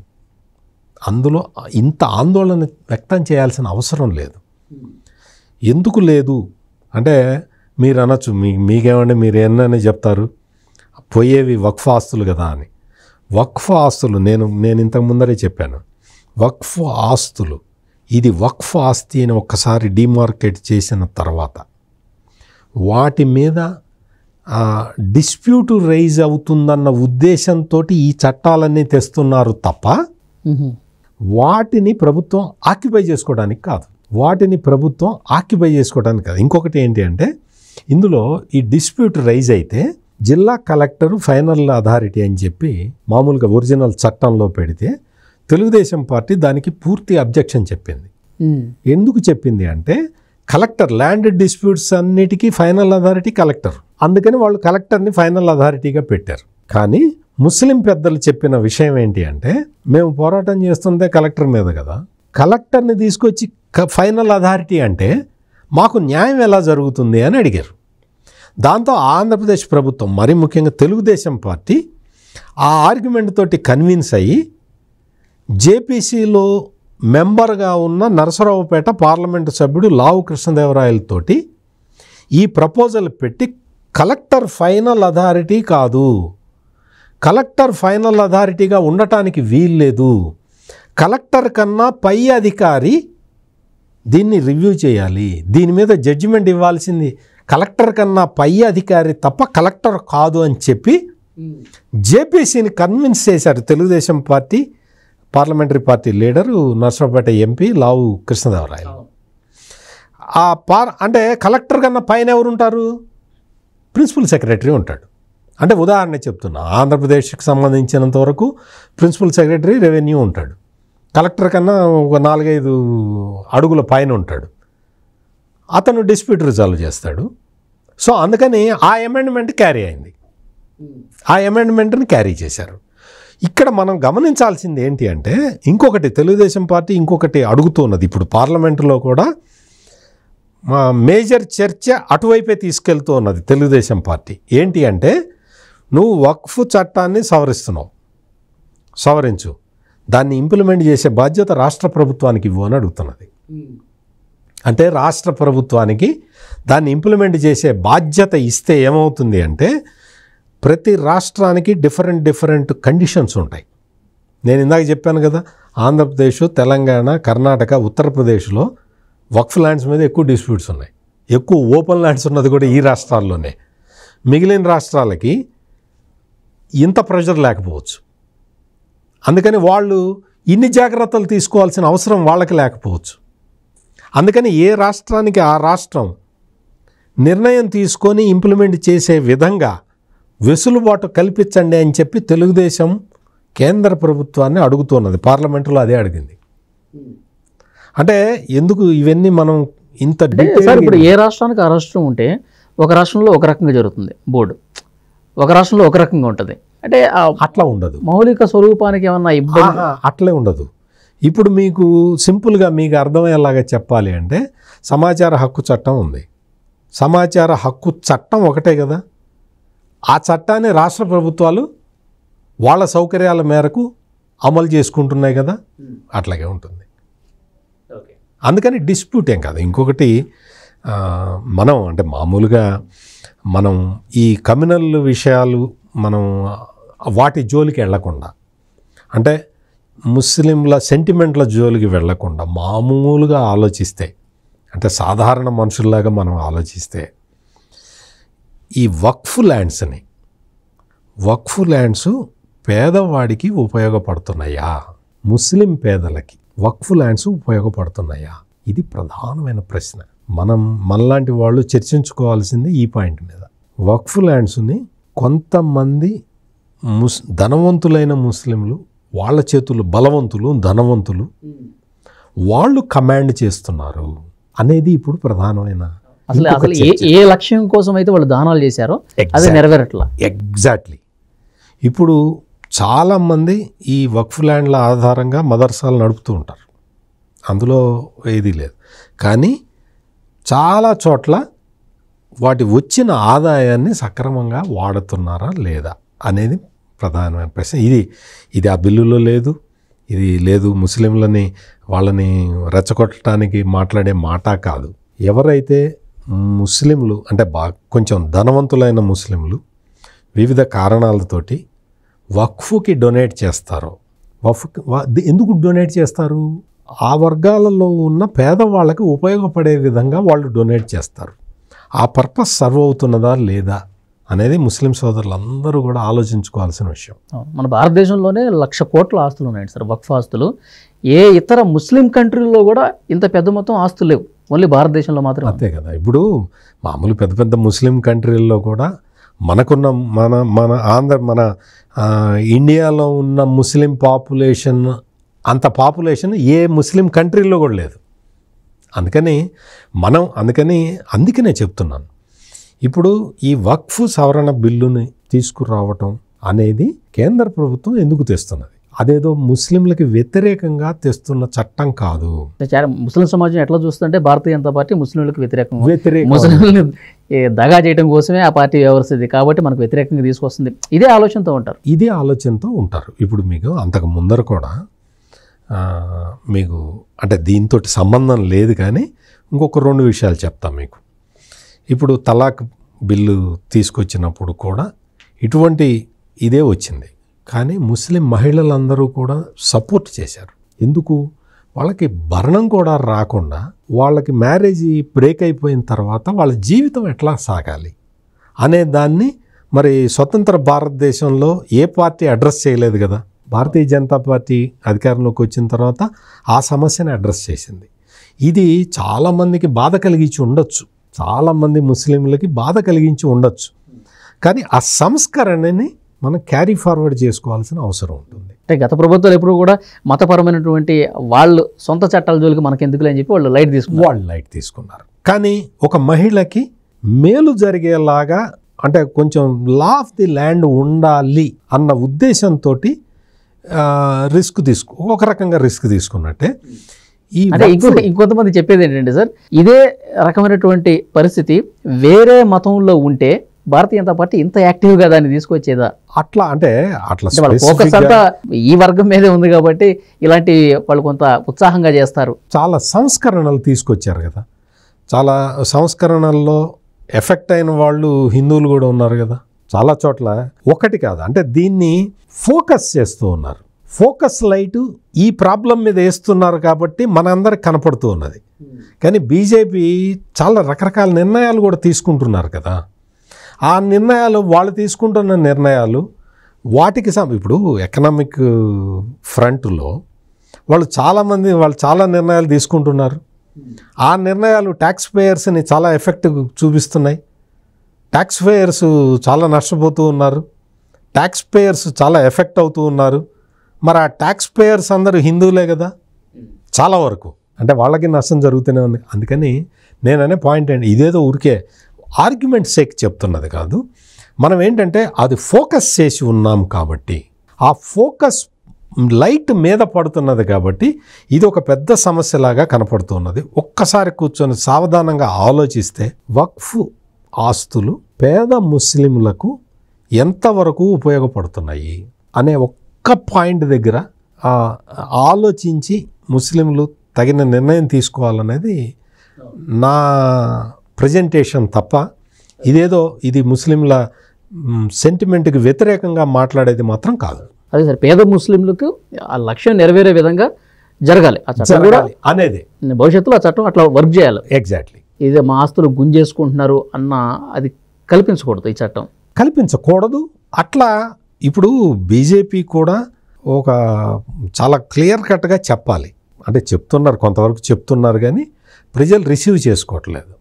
[SPEAKER 2] అందులో ఇంత ఆందోళన వ్యక్తం చేయాల్సిన అవసరం లేదు. ఎందుకు లేదు అంటే మీరు అనొచ్చు, మీకేమంటే మీరు ఎన్నని చెప్తారు, పోయేవి వక్ఫ్ ఆస్తులు కదా అని. వక్ఫ్ ఆస్తులు నేను ఇంతకు ముందరే చెప్పాను, వక్ఫ్ ఆస్తులు ఇది వక్ఫ్ ఆస్తి అని ఒక్కసారి డిమార్కెట్ చేసిన తర్వాత వాటి మీద డిస్ప్యూట్ రైజ్ అవుతుందన్న ఉద్దేశంతో ఈ చట్టాలన్నీ తెస్తున్నారు తప్ప వాటిని ప్రభుత్వం ఆక్యుపై చేసుకోవడానికి కాదు. ఇంకొకటి ఏంటి అంటే ఇందులో ఈ డిస్ప్యూట్ రైజ్ అయితే జిల్లా కలెక్టరు ఫైనల్ అథారిటీ అని చెప్పి మామూలుగా ఒరిజినల్ చట్టంలో పెడితే తెలుగుదేశం పార్టీ దానికి పూర్తి అబ్జెక్షన్ చెప్పింది. ఎందుకు చెప్పింది అంటే కలెక్టర్ ల్యాండ్ డిస్ప్యూట్స్ అన్నిటికీ ఫైనల్ అథారిటీ కలెక్టర్, అందుకని వాళ్ళు కలెక్టర్ని ఫైనల్ అథారిటీగా పెట్టారు. కానీ ముస్లిం పెద్దలు చెప్పిన విషయం ఏంటి అంటే మేము పోరాటం చేస్తుందే కలెక్టర్ మీద కదా, కలెక్టర్ని తీసుకొచ్చి ఫైనల్ అథారిటీ అంటే మాకు న్యాయం ఎలా జరుగుతుంది అని అడిగారు. దాంతో ఆంధ్రప్రదేశ్ ప్రభుత్వం మరి ముఖ్యంగా తెలుగుదేశం పార్టీ ఆ ఆర్గ్యుమెంట్ తోటి కన్విన్స్ అయ్యి జేపీసీలో మెంబర్గా ఉన్న నరసరావుపేట పార్లమెంటు సభ్యుడు లావు కృష్ణదేవరాయలతోటి ఈ ప్రపోజల్ పెట్టి కలెక్టర్ ఫైనల్ అథారిటీ కాదు, కలెక్టర్ ఫైనల్ అథారిటీగా ఉండటానికి వీల్లేదు, కలెక్టర్ కన్నా పై అధికారి దీన్ని రివ్యూ చేయాలి, దీని మీద జడ్జిమెంట్ ఇవ్వాల్సింది కలెక్టర్ కన్నా పై అధికారి తప్ప కలెక్టర్ కాదు అని చెప్పి జేపీసీని కన్విన్స్ చేశారు Telugu Desam party parliamentary party leader Narasaraopet MP Lavu Krishnadevarayalu. అంటే కలెక్టర్ కన్నా పైన ఎవరు ఉంటారు? ప్రిన్సిపల్ సెక్రటరీ ఉంటాడు. అంటే ఉదాహరణ చెప్తున్నా, ఆంధ్రప్రదేశ్కి సంబంధించినంత వరకు ప్రిన్సిపల్ సెక్రటరీ రెవెన్యూ ఉంటాడు, కలెక్టర్ కన్నా ఒక 4-5 అడుగుల పైన ఉంటాడు, అతను డిస్ప్యూట్ రిజాల్వ్ చేస్తాడు. సో అందుకని ఆ అమెండ్మెంట్ క్యారీ అయింది, ఆ అమెండ్మెంట్ని క్యారీ చేశారు. ఇక్కడ మనం గమనించాల్సింది ఏంటి అంటే, ఇంకొకటి తెలుగుదేశం పార్టీ ఇంకొకటి అడుగుతున్నది ఇప్పుడు పార్లమెంటులో కూడా మేజర్ చర్చ అటువైపే తీసుకెళ్తూ ఉన్నది తెలుగుదేశం పార్టీ. ఏంటి అంటే, నువ్వు వక్ఫ్ చట్టాన్ని సవరించు, దాన్ని ఇంప్లిమెంట్ చేసే బాధ్యత రాష్ట్ర ప్రభుత్వానికి ఇవ్వు అని అడుగుతున్నది. అంటే రాష్ట్ర ప్రభుత్వానికి దాన్ని ఇంప్లిమెంట్ చేసే బాధ్యత ఇస్తే ఏమవుతుంది అంటే, ప్రతి రాష్ట్రానికి డిఫరెంట్ కండిషన్స్ ఉంటాయి. నేను ఇందాక చెప్పాను కదా, ఆంధ్రప్రదేశ్, తెలంగాణ, కర్ణాటక, ఉత్తరప్రదేశ్లో వక్ఫ్ ల్యాండ్స్ మీద ఎక్కువ డిస్ప్యూట్స్ ఉన్నాయి, ఎక్కువ ఓపెన్ ల్యాండ్స్ ఉన్నది కూడా ఈ రాష్ట్రాల్లోనే. మిగిలిన రాష్ట్రాలకి ఇంత ప్రెషర్ లేకపోవచ్చు, అందుకని వాళ్ళు ఇన్ని జాగ్రత్తలు తీసుకోవాల్సిన అవసరం వాళ్ళకి లేకపోవచ్చు. అందుకని ఏ రాష్ట్రానికి ఆ రాష్ట్రం నిర్ణయం తీసుకొని ఇంప్లిమెంట్ చేసే విధంగా వెసులుబాటు కల్పించండి అని చెప్పి తెలుగుదేశం కేంద్ర ప్రభుత్వాన్ని అడుగుతున్నది. పార్లమెంటులో అదే అడిగింది. అంటే ఎందుకు ఇవన్నీ మనం ఇంత
[SPEAKER 1] సార్, ఇప్పుడు ఏ రాష్ట్రానికి ఆ రాష్ట్రం ఉంటే ఒక రాష్ట్రంలో ఒక రకంగా జరుగుతుంది బోర్డు, ఒక రాష్ట్రంలో ఒక రకంగా ఉంటుంది. అంటే
[SPEAKER 2] అట్లా ఉండదు,
[SPEAKER 1] మౌలిక స్వరూపానికి ఏమన్నా ఇబ్బంది
[SPEAKER 2] అట్లే ఉండదు. ఇప్పుడు మీకు సింపుల్గా మీకు అర్థమయ్యేలాగా చెప్పాలి అంటే, సమాచార హక్కు చట్టం ఉంది, సమాచార హక్కు చట్టం ఒకటే కదా, ఆ చట్టాన్ని రాష్ట్ర ప్రభుత్వాలు వాళ్ళ సౌకర్యాల మేరకు అమలు చేసుకుంటున్నాయి కదా, అట్లాగే ఉంటుంది. అందుకని డిస్ప్యూట్ ఏం కాదు. ఇంకొకటి, మనం అంటే మామూలుగా మనం ఈ కమ్యూనల్ విషయాలు మనం వాటి జోలికి వెళ్లకుండా, అంటే ముస్లింల సెంటిమెంట్ల జోలికి వెళ్లకుండా మామూలుగా ఆలోచిస్తే, అంటే సాధారణ మనుషుల్లాగా మనం ఆలోచిస్తే, ఈ వక్ఫ్ ల్యాండ్స్ పేదవాడికి ఉపయోగపడుతున్నాయా, ముస్లిం పేదలకి వక్ఫ్ ల్యాండ్స్ ఉపయోగపడుతున్నాయా? ఇది ప్రధానమైన ప్రశ్న. మనలాంటి వాళ్ళు చర్చించుకోవాల్సింది ఈ పాయింట్ మీద. వక్ఫ్ ల్యాండ్స్ని కొంతమంది ధనవంతులైన ముస్లింలు, వాళ్ళ చేతులు బలవంతులు, ధనవంతులు, వాళ్ళు కమాండ్ చేస్తున్నారు అనేది ఇప్పుడు ప్రధానమైన.
[SPEAKER 1] అసలు ఏ లక్ష్యం కోసం అయితే వాళ్ళు దానాలు చేశారో అది నెరవేరట్లా.
[SPEAKER 2] ఎగ్జాక్ట్లీ. ఇప్పుడు చాలామంది ఈ వక్ఫ్ ల్యాండ్ల ఆధారంగా మదర్సాలు నడుపుతూ ఉంటారు, అందులో ఏదీ లేదు. కానీ చాలా చోట్ల వాటి వచ్చిన ఆదాయాన్ని సక్రమంగా వాడుతున్నారా లేదా అనేది ప్రధానమైన ప్రశ్న. ఇది ఆ బిల్లులో లేదు, ఇది లేదు. ముస్లింలని వాళ్ళని రెచ్చగొట్టడానికి మాట్లాడే మాట కాదు. ఎవరైతే ముస్లింలు అంటే కొంచెం ధనవంతులైన ముస్లింలు వివిధ కారణాలతోటి వక్ఫ్కి డొనేట్ చేస్తారో, ఎందుకు డొనేట్ చేస్తారు? ఆ వర్గాలలో ఉన్న పేదవాళ్ళకి ఉపయోగపడే విధంగా వాళ్ళు డొనేట్ చేస్తారు. ఆ పర్పస్ సర్వ్ అవుతున్నదా లేదా అనేది ముస్లిం సోదరులందరూ కూడా ఆలోచించుకోవాల్సిన విషయం.
[SPEAKER 1] మన భారతదేశంలోనే 1,00,000 కోట్ల ఆస్తులు ఉన్నాయండి సార్, వక్ఫ్ ఆస్తులు. ఏ ఇతర ముస్లిం కంట్రీల్లో కూడా ఇంత పెద్ద మొత్తం ఆస్తులు లేవు, ఓన్లీ భారతదేశంలో మాత్రం.
[SPEAKER 2] అంతే కదా. ఇప్పుడు మామూలు పెద్ద ముస్లిం కంట్రీల్లో కూడా మనకున్న మన ఇండియాలో ఉన్న ముస్లిం పాపులేషన్ అంత పాపులేషన్ ఏ ముస్లిం కంట్రీలో కూడా లేదు. అందుకనే చెప్తున్నాను, ఇప్పుడు ఈ వక్ఫ్ సవరణ బిల్లుని తీసుకురావటం అనేది కేంద్ర ప్రభుత్వం ఎందుకు తెస్తున్నది? అదేదో ముస్లింలకి వ్యతిరేకంగా తెస్తున్న చట్టం కాదు.
[SPEAKER 1] ముస్లిం సమాజం ఎట్లా చూస్తుంటే భారతీయ జనతా పార్టీ ముస్లింలకు వ్యతిరేకంగా, ముస్లింలను దగా చేయడం కోసమే ఆ పార్టీ వ్యవహరిస్తుంది కాబట్టి మనకు వ్యతిరేకంగా తీసుకొస్తుంది. ఇదే ఆలోచనతో ఉంటారు.
[SPEAKER 2] ఇప్పుడు మీకు అంతకు ముందర కూడా మీకు అంటే దీంతో సంబంధం లేదు కానీ ఇంకొక 2 విషయాలు చెప్తాను మీకు. ఇప్పుడు తలాక్ బిల్లు తీసుకొచ్చినప్పుడు కూడా ఇటువంటి ఇదే వచ్చింది, కానీ ముస్లిం మహిళలందరూ కూడా సపోర్ట్ చేశారు. ఎందుకు? వాళ్ళకి భరణం కూడా రాకుండా వాళ్ళకి మ్యారేజ్ బ్రేక్ అయిపోయిన తర్వాత వాళ్ళ జీవితం ఎట్లా సాగాలి అనే దాన్ని మరి స్వతంత్ర భారతదేశంలో ఏ పార్టీ అడ్రస్ చేయలేదు కదా. భారతీయ జనతా పార్టీ అధికారంలోకి వచ్చిన తర్వాత ఆ సమస్యని అడ్రస్ చేసింది. ఇది చాలామందికి బాధ కలిగించి ఉండొచ్చు, చాలామంది ముస్లింలకి బాధ కలిగించి ఉండొచ్చు, కానీ ఆ సంస్కరణని మనం క్యారీ ఫార్వర్డ్ చేసుకోవాల్సిన అవసరం ఉంటుంది.
[SPEAKER 1] అంటే గత ప్రభుత్వాలు ఎప్పుడు కూడా మతపరమైనటువంటి వాళ్ళు సొంత చట్టాల జోలికి మనకి ఎందుకులే అని చెప్పి వాళ్ళు లైట్ తీసుకున్నారు. కానీ ఒక మహిళకి మేలు జరిగేలాగా అంటే కొంచెం లా ఆఫ్ ది ల్యాండ్ ఉండాలి అన్న ఉద్దేశంతో ఒక రకంగా రిస్క్ తీసుకున్నట్టే. అంటే ఇంకొంతమంది చెప్పేది ఏంటంటే సార్, ఇదే రకమైనటువంటి పరిస్థితి వేరే మతంలో ఉంటే భారతీయ జనతా పార్టీ ఇంత యాక్టివ్గా దాన్ని తీసుకొచ్చేదా?
[SPEAKER 2] అట్లా అంటే అట్లా
[SPEAKER 1] ఫోకస్ అంతా ఈ వర్గం మీదే ఉంది కాబట్టి ఇలాంటి వాళ్ళు కొంత ఉత్సాహంగా చేస్తారు.
[SPEAKER 2] చాలా సంస్కరణలు తీసుకొచ్చారు కదా, చాలా సంస్కరణల్లో ఎఫెక్ట్ అయిన వాళ్ళు హిందువులు కూడా ఉన్నారు కదా చాలా చోట్ల. ఒకటి కాదు, అంటే దీన్ని ఫోకస్ చేస్తూ ఉన్నారు. ఫోకస్ లైట్ ఈ ప్రాబ్లం మీద వేస్తున్నారు కాబట్టి మనందరికి కనపడుతూ ఉన్నది. కానీ బీజేపీ చాలా రకరకాల నిర్ణయాలు కూడా తీసుకుంటున్నారు కదా. ఆ నిర్ణయాలు వాళ్ళు తీసుకుంటున్న నిర్ణయాలు వాటికి ఇప్పుడు ఎకనామిక్ ఫ్రంట్లో వాళ్ళు చాలా నిర్ణయాలు తీసుకుంటున్నారు. ఆ నిర్ణయాలు ట్యాక్స్ పేయర్స్ని చాలా ఎఫెక్ట్ చూపిస్తున్నాయి. ట్యాక్స్ పేయర్స్ చాలా నష్టపోతూ ఉన్నారు, ట్యాక్స్ పేయర్స్ చాలా ఎఫెక్ట్ అవుతూ ఉన్నారు. మరి ఆ ట్యాక్స్ పేయర్స్ అందరూ హిందువులే కదా చాలా వరకు, అంటే వాళ్ళకి నష్టం జరుగుతూనే ఉంది. అందుకని నేననే పాయింట్ ఏంటి, ఇదేదో ఊరికే ఆర్గ్యుమెంట్ సేక్ చెప్తున్నది కాదు. మనం ఏంటంటే అది ఫోకస్ చేసి ఉన్నాం కాబట్టి, ఆ ఫోకస్ లైట్ మీద పడుతున్నది కాబట్టి ఇది ఒక పెద్ద సమస్యలాగా కనపడుతున్నది. ఒక్కసారి కూర్చొని సావధానంగా ఆలోచిస్తే వక్ఫ్ ఆస్తులు పేద ముస్లింలకు ఎంతవరకు ఉపయోగపడుతున్నాయి అనే ఒక్క పాయింట్ దగ్గర ఆలోచించి ముస్లింలు తగిన నిర్ణయం తీసుకోవాలనేది నా ప్రజెంటేషన్ తప్ప ఇది ముస్లింల సెంటిమెంట్కి వ్యతిరేకంగా మాట్లాడేది మాత్రం కాదు.
[SPEAKER 1] అదే సార్, పేద ముస్లింలకు ఆ లక్ష్యం నెరవేరే విధంగా జరగాలి ఆ చట్టం కూడా
[SPEAKER 2] అనేది,
[SPEAKER 1] భవిష్యత్తులో ఆ చట్టం అట్లా వర్క్ చేయాలి.
[SPEAKER 2] ఎగ్జాక్ట్లీ.
[SPEAKER 1] ఇదే మా ఆస్తులు గుంజేసుకుంటున్నారు అన్న అది కల్పించకూడదు, ఈ చట్టం
[SPEAKER 2] కల్పించకూడదు. అట్లా ఇప్పుడు బీజేపీ కూడా ఒక చాలా క్లియర్ కట్గా చెప్పాలి. అంటే చెప్తున్నారు, కొంతవరకు చెప్తున్నారు, కానీ ప్రజలు రిసీవ్ చేసుకోవట్లేదు.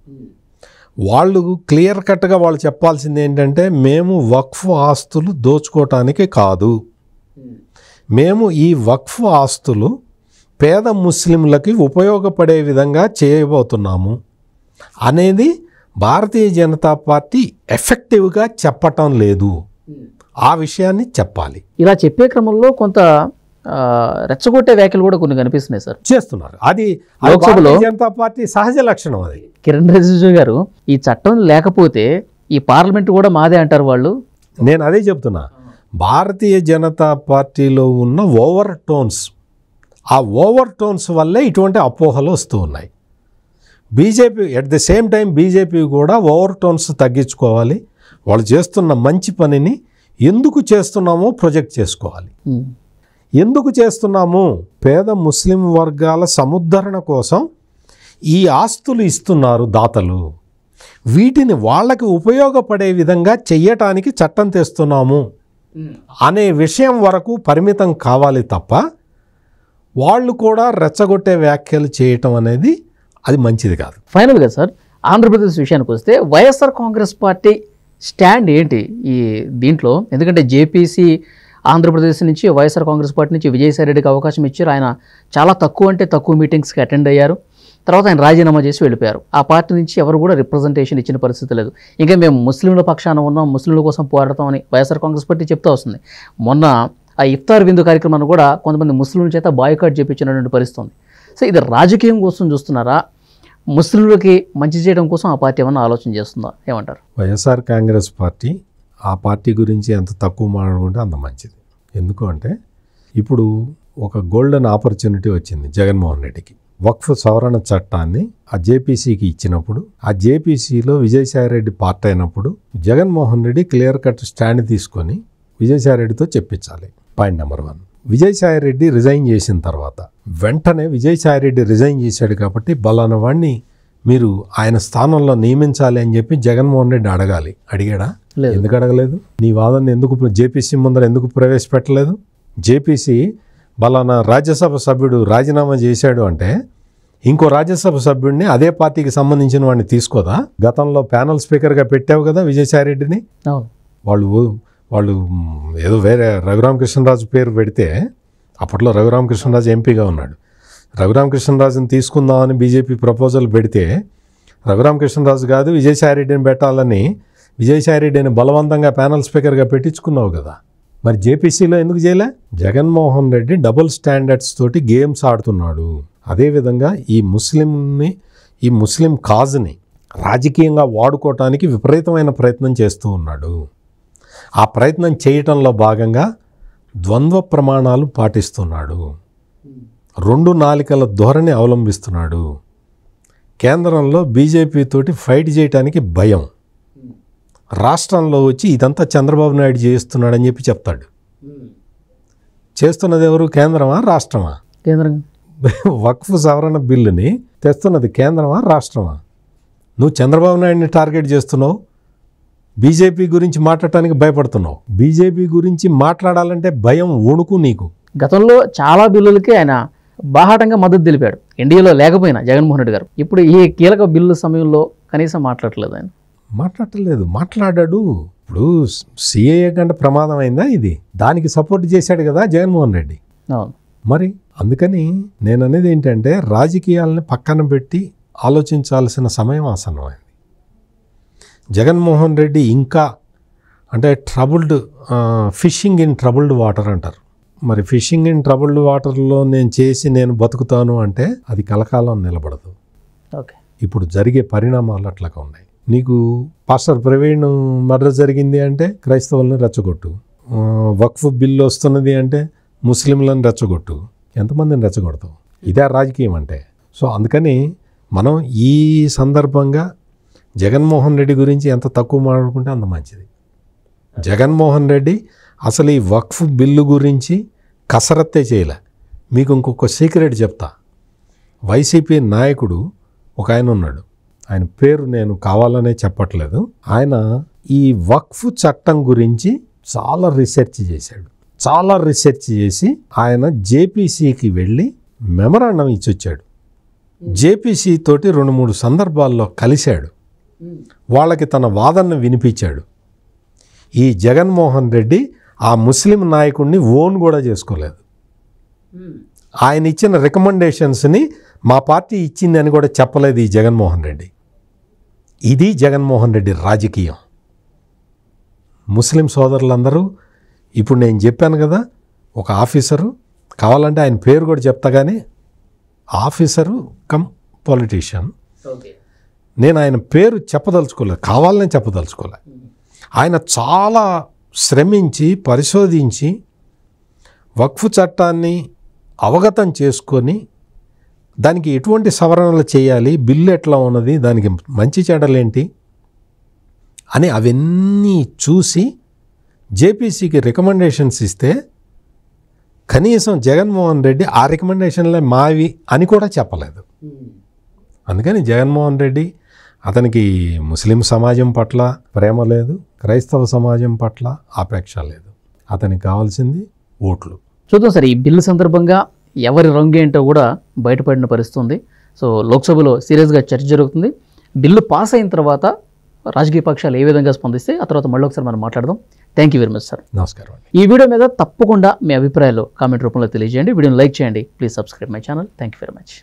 [SPEAKER 2] వాళ్ళు క్లియర్ కట్గా వాళ్ళు చెప్పాల్సింది ఏంటంటే, మేము వక్ఫ్ ఆస్తులు దోచుకోవటానికి కాదు, మేము ఈ వక్ఫ్ ఆస్తులు పేద ముస్లింలకి ఉపయోగపడే విధంగా చేయబోతున్నాము అనేది భారతీయ జనతా పార్టీ ఎఫెక్టివ్గా చెప్పటం లేదు. ఆ విషయాన్ని చెప్పాలి.
[SPEAKER 1] ఇలా చెప్పే క్రమంలో కొంత రెచ్చగొట్టే వ్యాఖ్యలు కూడా కొన్ని కనిపిస్తున్నాయి సార్,
[SPEAKER 2] చేస్తున్నారు. అది
[SPEAKER 1] లోక్సభలో
[SPEAKER 2] జనతా పార్టీ సహజ లక్షణం. అది
[SPEAKER 1] కిరణ్ రిజిజు గారు ఈ చట్టం లేకపోతే ఈ పార్లమెంట్ కూడా మాదే అంటారు వాళ్ళు.
[SPEAKER 2] నేను అదే చెప్తున్నా, భారతీయ జనతా పార్టీలో ఉన్న ఓవర్ టోన్స్, ఆ ఓవర్ టోన్స్ వల్లే ఇటువంటి అపోహలు వస్తూ ఉన్నాయి. BJP at the same time BJP కూడా ఓవర్ టోన్స్ తగ్గించుకోవాలి. వాళ్ళు చేస్తున్న మంచి పనిని ఎందుకు చేస్తున్నామో ప్రొజెక్ట్ చేసుకోవాలి. ఎందుకు చేస్తున్నాము? పేద ముస్లిం వర్గాల సముద్ధరణ కోసం ఈ ఆస్తులు ఇస్తున్నారు దాతలు, వీటిని వాళ్ళకి ఉపయోగపడే విధంగా చెయ్యటానికి చట్టం తెస్తున్నాము అనే విషయం వరకు పరిమితం కావాలి తప్ప వాళ్ళు కూడా రెచ్చగొట్టే వ్యాఖ్యలు చేయటం అనేది అది మంచిది కాదు.
[SPEAKER 1] ఫైనల్గా సార్, ఆంధ్రప్రదేశ్ విషయానికి వస్తే వైఎస్ఆర్ కాంగ్రెస్ పార్టీ స్టాండ్ ఏంటి ఈ దీంట్లో? ఎందుకంటే జేపీసీ ఆంధ్రప్రదేశ్ నుంచి వైఎస్ఆర్ కాంగ్రెస్ పార్టీ నుంచి విజయసాయి రెడ్డికి అవకాశం ఇచ్చారు. ఆయన చాలా తక్కువ మీటింగ్స్కి అటెండ్ అయ్యారు. తర్వాత ఆయన రాజీనామా చేసి వెళ్ళిపోయారు. ఆ పార్టీ నుంచి ఎవరు కూడా రిప్రజెంటేషన్ ఇచ్చిన పరిస్థితి లేదు. ఇంకా మేము ముస్లింల పక్షాన ఉన్నాం, ముస్లింల కోసం పోరాడతామని వైఎస్ఆర్ కాంగ్రెస్ పార్టీ చెప్తూ వస్తుంది. మొన్న ఆ ఇఫ్తార్ విందు కార్యక్రమాన్ని కూడా కొంతమంది ముస్లింల చేత బాయ్కాట్ చేయించినటువంటి పరిస్థితి ఉంది. సో ఇది రాజకీయం కోసం చూస్తున్నారా, ముస్లింలకి మంచి చేయడం కోసం ఆ పార్టీ ఏమన్నా ఆలోచన చేస్తుందా? ఏమంటారు?
[SPEAKER 2] వైఎస్ఆర్ కాంగ్రెస్ పార్టీ ఆ పార్టీ గురించి ఎంత తక్కువ మాట్లాడుకుంటే అంత మంచిది. ఎందుకు అంటే ఇప్పుడు ఒక గోల్డెన్ ఆపర్చునిటీ వచ్చింది జగన్మోహన్ రెడ్డికి. వక్ఫ్ సవరణ చట్టాన్ని ఆ జేపీసీకి ఇచ్చినప్పుడు, ఆ జేపీసీలో విజయసాయిరెడ్డి పార్ట్ అయినప్పుడు Jaganmohan Reddy clear cut stand తీసుకొని విజయసాయిరెడ్డితో చెప్పించాలి. Point number 1. విజయసాయిరెడ్డి రిజైన్ చేసిన తర్వాత వెంటనే విజయసాయిరెడ్డి రిజైన్ చేశాడు కాబట్టి బలానా వాడిని మీరు ఆయన స్థానంలో నియమించాలి అని చెప్పి జగన్మోహన్ రెడ్డి అడగాలి. అడిగాడా? ఎందుకు అడగలేదు? నీ వాదన ఎందుకు జేపీసీ ముందర ఎందుకు ప్రవేశపెట్టలేదు? జేపీసీ బలానా రాజ్యసభ సభ్యుడు రాజీనామా చేశాడు అంటే ఇంకో రాజ్యసభ సభ్యుడిని అదే పార్టీకి సంబంధించిన వాడిని తీసుకోదా? గతంలో ప్యానల్ స్పీకర్గా పెట్టావు కదా విజయసాయిరెడ్డిని. వాళ్ళు ఏదో వేరే రఘురామకృష్ణరాజు పేరు పెడితే, అప్పట్లో రఘురామకృష్ణరాజు ఎంపీగా ఉన్నాడు. రఘురామకృష్ణరాజుని తీసుకుందామని బీజేపీ ప్రపోజల్ పెడితే రఘురామకృష్ణరాజు కాదు విజయసాయిరెడ్డిని పెట్టాలని విజయసాయిరెడ్డిని బలవంతంగా ప్యానల్ స్పీకర్గా పెట్టించుకున్నావు కదా. మరి జేపీసీలో ఎందుకు చేయలే? జగన్మోహన్ రెడ్డి డబుల్ స్టాండర్డ్స్ తోటి గేమ్స్ ఆడుతున్నాడు. అదేవిధంగా ఈ ముస్లిం కాజ్ని రాజకీయంగా వాడుకోవటానికి విపరీతమైన ప్రయత్నం చేస్తూ ఉన్నాడు. ఆ ప్రయత్నం చేయటంలో భాగంగా ద్వంద్వ ప్రమాణాలు పాటిస్తున్నాడు. 2 నాలికల ధోరణి అవలంబిస్తున్నాడు. కేంద్రంలో బీజేపీ తోటి ఫైట్ చేయటానికి భయం. రాష్ట్రంలో వచ్చి ఇదంతా చంద్రబాబు నాయుడు చేస్తున్నాడని చెప్పి చెప్తాడు. చేస్తున్నది ఎవరు? కేంద్రమా రాష్ట్రమా?
[SPEAKER 1] కేంద్రం.
[SPEAKER 2] వక్ఫ్ సవరణ బిల్లుని తెస్తున్నది కేంద్రమా రాష్ట్రమా? నువ్వు చంద్రబాబు నాయుడిని టార్గెట్ చేస్తున్నావు. బీజేపీ గురించి మాట్లాడటానికి భయపడుతున్నావు. బీజేపీ గురించి మాట్లాడాలంటే భయం, వణుకు నీకు. గతంలో
[SPEAKER 1] చాలా బిల్లులకి ఆయన బాహాటంగా మద్దతు తెలిపాడు, ఎన్డీఏలో లేకపోయినా జగన్మోహన్ రెడ్డి గారు. ఇప్పుడు ఈ కీలక బిల్లు సమయంలో కనీసం మాట్లాడట్లేదు ఆయన.
[SPEAKER 2] మాట్లాడాడు. ఇప్పుడు సిఏఏ కంటే ప్రమాదం అయిందా ఇది? దానికి సపోర్ట్ చేశాడు కదా జగన్మోహన్ రెడ్డి.
[SPEAKER 1] అవును.
[SPEAKER 2] మరి అందుకని నేను అనేది ఏంటంటే రాజకీయాలని పక్కన పెట్టి ఆలోచించాల్సిన సమయం ఆసన్నమైంది. జగన్మోహన్ రెడ్డి ఇంకా అంటే ఫిషింగ్ ఇన్ ట్రబుల్డ్ వాటర్ అంటారు. మరి ఫిషింగ్ ఇన్ ట్రబుల్డ్ వాటర్లో నేను బతుకుతాను అంటే అది కలకాలం నిలబడదు.
[SPEAKER 1] ఓకే.
[SPEAKER 2] ఇప్పుడు జరిగే పరిణామాలు అట్లాగా ఉన్నాయి. నీకు పాస్టర్ ప్రవీణ్ మర్డర్ జరిగింది అంటే క్రైస్తవులను రెచ్చగొట్టు, వక్ఫ్ బిల్లు వస్తున్నది అంటే ముస్లింలను రెచ్చగొట్టు, ఎంతమందిని రెచ్చగొడతావు? ఇదే రాజకీయం అంటే. సో అందుకని మనం ఈ సందర్భంగా జగన్మోహన్ రెడ్డి గురించి ఎంత తక్కువ మాట్లాడుకుంటే అంత మంచిది. జగన్మోహన్ రెడ్డి అసలు ఈ వక్ఫ్ బిల్లు గురించి కసరత్తే చేయలే. మీకు ఇంకొక సీక్రెట్ చెప్తా. వైసీపీ నాయకుడు ఒక ఆయన ఉన్నాడు, ఆయన పేరు నేను కావాలనే చెప్పట్లేదు. ఆయన ఈ వక్ఫ్ చట్టం గురించి చాలా రీసెర్చ్ చేసి ఆయన జేపీసీకి వెళ్ళి మెమరాండం ఇచ్చొచ్చాడు. జేపీసీ తోటి 2-3 సందర్భాల్లో కలిశాడు. వాళ్ళకి తన వాదనను వినిపించాడు. ఈ జగన్మోహన్ రెడ్డి ఆ ముస్లిం నాయకుడిని ఓన్ కూడా చేసుకోలేదు. ఆయన ఇచ్చిన రికమెండేషన్స్ని మా పార్టీ ఇచ్చింది అని కూడా చెప్పలేదు ఈ జగన్మోహన్ రెడ్డి. ఇది జగన్మోహన్ రెడ్డి రాజకీయం. ముస్లిం సోదరులందరూ ఇప్పుడు నేను చెప్పాను కదా, ఒక ఆఫీసరు, కావాలంటే ఆయన పేరు కూడా చెప్తా, కానీ ఆఫీసరు కమ్ పొలిటీషియన్, నేను ఆయన పేరు కావాలని చెప్పదలుచుకోలే. ఆయన చాలా శ్రమించి పరిశోధించి వక్ఫ్ చట్టాన్ని అవగతం చేసుకొని దానికి ఎటువంటి సవరణలు చేయాలి, బిల్లు ఎట్లా ఉన్నది, దానికి మంచి చెడ్డలేంటి అని అవన్నీ చూసి జేపీసీకి రికమెండేషన్స్ ఇస్తే కనీసం జగన్మోహన్ రెడ్డి ఆ రికమెండేషన్లే మావి అని కూడా చెప్పలేదు. అందుకని జగన్మోహన్ రెడ్డి అతనికి ముస్లిం సమాజం పట్ల ప్రేమ లేదు, క్రైస్తవ సమాజం పట్ల ఆపేక్ష లేదు. అతనికి కావాల్సింది ఓట్లు.
[SPEAKER 1] చూద్దాం సార్, ఈ బిల్లు సందర్భంగా ఎవరి రంగు ఏంటో కూడా బయటపడిన పరిస్థితి ఉంది. సో లోక్సభలో సీరియస్గా చర్చ జరుగుతుంది. బిల్లు పాస్ అయిన తర్వాత రాజకీయ పక్షాలు ఏ విధంగా స్పందిస్తే ఆ తర్వాత మళ్ళీ ఒకసారి మనం మాట్లాడదాం. Thank you very much sir.
[SPEAKER 2] నమస్కారం.
[SPEAKER 1] ఈ వీడియో మీద తప్పకుండా మీ అభిప్రాయాలు కామెంట్ రూపంలో తెలియజేయండి. వీడియోని లైక్ చేయండి. Please subscribe my channel. Thank you very much.